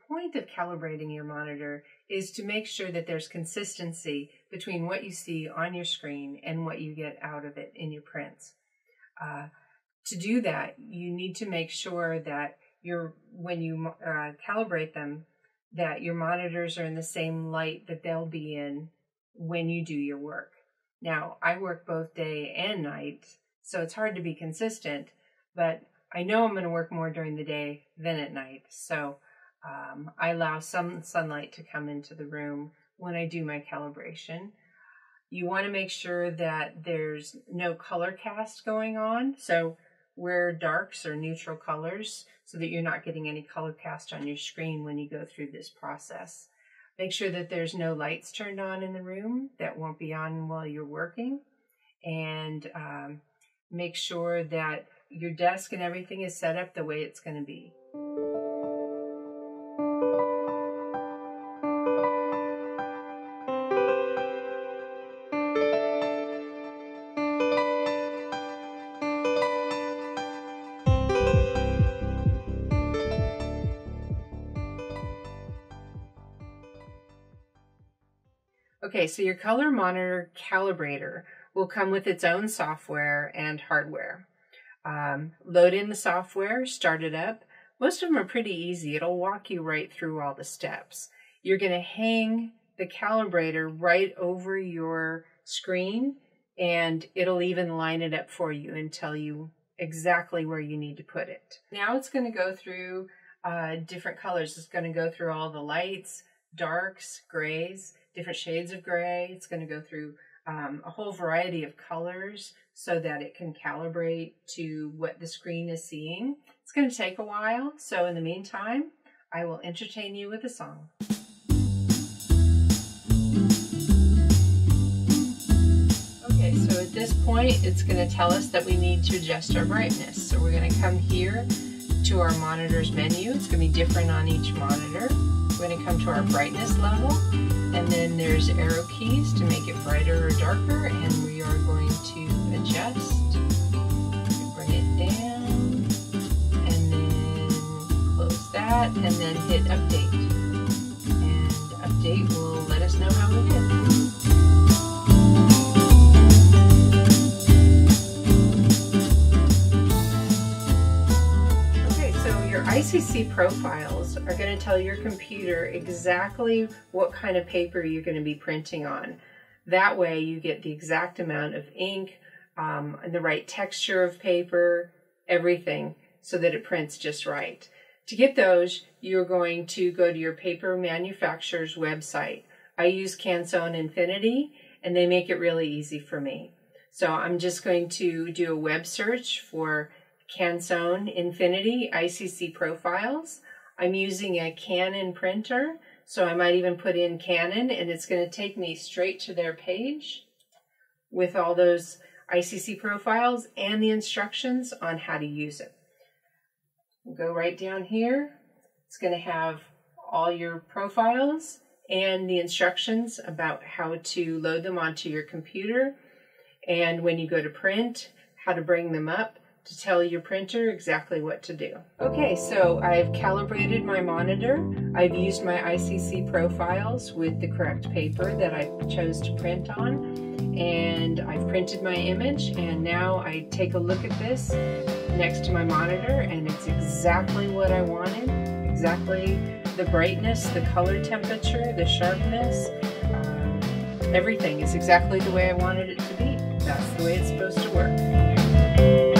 point of calibrating your monitor is to make sure that there's consistency between what you see on your screen and what you get out of it in your prints. To do that, you need to make sure that when you calibrate them, that your monitors are in the same light that they'll be in when you do your work. Now, I work both day and night, so it's hard to be consistent, but I know I'm going to work more during the day than at night, so I allow some sunlight to come into the room when I do my calibration. You want to make sure that there's no color cast going on, so wear darks or neutral colors so that you're not getting any color cast on your screen when you go through this process. Make sure that there's no lights turned on in the room that won't be on while you're working, and make sure that your desk and everything is set up the way it's going to be. Okay, so your color monitor calibrator will come with its own software and hardware. Load in the software, start it up. Most of them are pretty easy. It'll walk you right through all the steps. You're going to hang the calibrator right over your screen, and it'll even line it up for you and tell you exactly where you need to put it. Now it's going to go through different colors. It's going to go through all the lights, darks, grays, different shades of gray. It's going to go through a whole variety of colors so that it can calibrate to what the screen is seeing. It's going to take a while, so in the meantime, I will entertain you with a song. Okay, so at this point, it's going to tell us that we need to adjust our brightness. So we're going to come here to our monitor's menu. It's going to be different on each monitor. We're going to come to our brightness level, and then there's arrow keys to make it brighter or darker, and we are going to adjust, bring it down, and then close that, and then hit update. And update will let us know how we did. ICC Profiles are going to tell your computer exactly what kind of paper you're going to be printing on. That way you get the exact amount of ink, and the right texture of paper, everything, so that it prints just right. To get those, you're going to go to your paper manufacturer's website. I use Canson Infinity, and they make it really easy for me. So I'm just going to do a web search for Canson Infinity ICC Profiles. I'm using a Canon printer, so I might even put in Canon, and it's going to take me straight to their page with all those ICC profiles and the instructions on how to use it. We'll go right down here. It's going to have all your profiles and the instructions about how to load them onto your computer, and when you go to print, how to bring them up to tell your printer exactly what to do. Okay, so I've calibrated my monitor. I've used my ICC Profiles with the correct paper that I chose to print on, and I've printed my image, and now I take a look at this next to my monitor, and it's exactly what I wanted. Exactly the brightness, the color temperature, the sharpness, everything is exactly the way I wanted it to be. That's the way it's supposed to work.